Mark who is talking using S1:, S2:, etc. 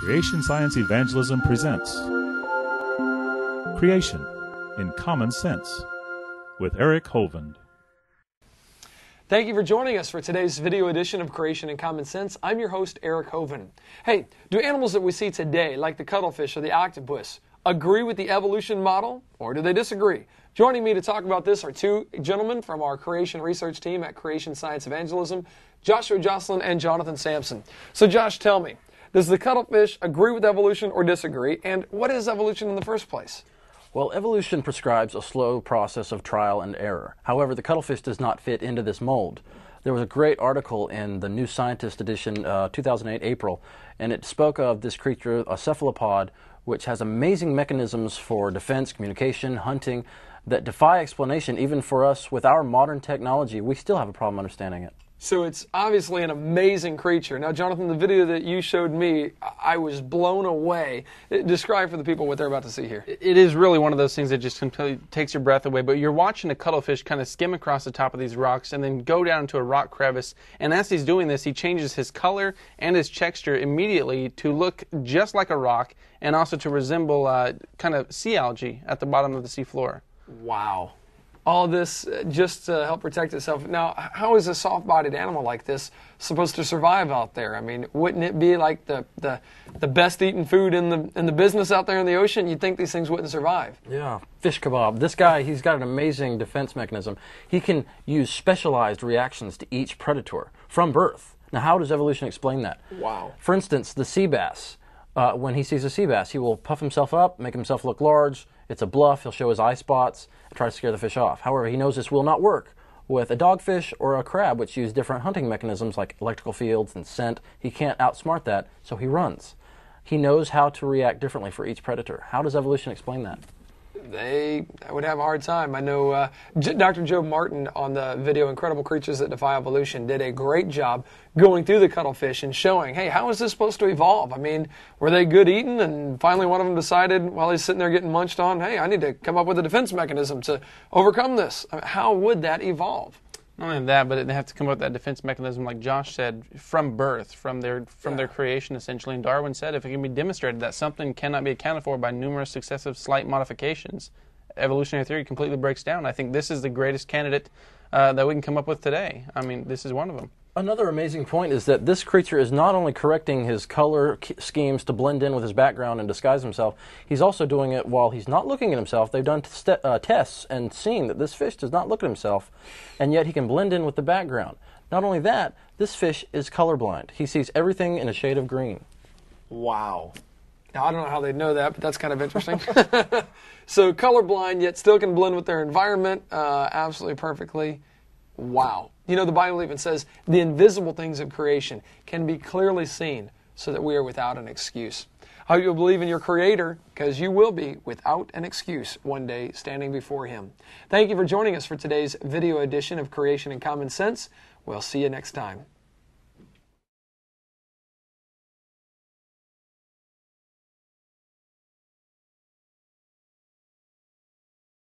S1: Creation Science Evangelism presents Creation in Common Sense with Eric Hovind.
S2: Thank you for joining us for today's video edition of Creation in Common Sense. I'm your host, Eric Hovind. Hey, do animals that we see today, like the cuttlefish or the octopus, agree with the evolution model, or do they disagree? Joining me to talk about this are two gentlemen from our creation research team at Creation Science Evangelism, Joshua Jocelyn and Jonathan Sampson. So Josh, tell me, does the cuttlefish agree with evolution or disagree? And what is evolution in the first place?
S3: Well, evolution prescribes a slow process of trial and error. However, the cuttlefish does not fit into this mold. There was a great article in the New Scientist edition, 2008, April, and it spoke of this creature, a cephalopod, which has amazing mechanisms for defense, communication, hunting, that defy explanation. Even for us, with our modern technology, we still have a problem understanding it.
S2: So it's obviously an amazing creature. Now, Jonathan, the video that you showed me, I was blown away. Describe for the people what they're about to see here.
S4: It is really one of those things that just completely takes your breath away. But you're watching a cuttlefish kind of skim across the top of these rocks and then go down into a rock crevice. And as he's doing this, he changes his color and his texture immediately to look just like a rock and also to resemble kind of sea algae at the bottom of the sea floor.
S2: Wow. All of this just to help protect itself. Now, how is a soft-bodied animal like this supposed to survive out there? I mean, wouldn't it be like the best-eaten food in the business out there in the ocean? You'd think these things wouldn't survive.
S3: Yeah, fish kebab. This guy, he's got an amazing defense mechanism. He can use specialized reactions to each predator from birth. Now, how does evolution explain that?
S2: Wow.
S3: For instance, the sea bass. When he sees a sea bass, he will puff himself up, make himself look large. It's a bluff. He'll show his eye spots and try to scare the fish off. However, he knows this will not work with a dogfish or a crab, which use different hunting mechanisms like electrical fields and scent. He can't outsmart that, so he runs. He knows how to react differently for each predator. How does evolution explain that?
S2: I would have a hard time. I know Dr. Joe Martin on the video Incredible Creatures That Defy Evolution did a great job going through the cuttlefish and showing, hey, how is this supposed to evolve? I mean, were they good eating? And finally one of them decided while he's sitting there getting munched on, hey, I need to come up with a defense mechanism to overcome this. I mean, how would that evolve?
S4: Not only that, but they have to come up with that defense mechanism, like Josh said, from birth, from their creation, essentially. And Darwin said if it can be demonstrated that something cannot be accounted for by numerous successive slight modifications, evolutionary theory completely breaks down. I think this is the greatest candidate that we can come up with today. I mean, this is one of them.
S3: Another amazing point is that this creature is not only correcting his color schemes to blend in with his background and disguise himself, he's also doing it while he's not looking at himself. They've done tests and seen that this fish does not look at himself, and yet he can blend in with the background. Not only that, this fish is colorblind. He sees everything in a shade of green.
S2: Wow. Now, I don't know how they know that, but that's kind of interesting. So colorblind, yet still can blend with their environment absolutely perfectly. Wow. You know, the Bible even says the invisible things of creation can be clearly seen so that we are without an excuse. I hope you'll believe in your Creator, because you will be without an excuse one day standing before Him. Thank you for joining us for today's video edition of Creation in Common Sense. We'll see you next time.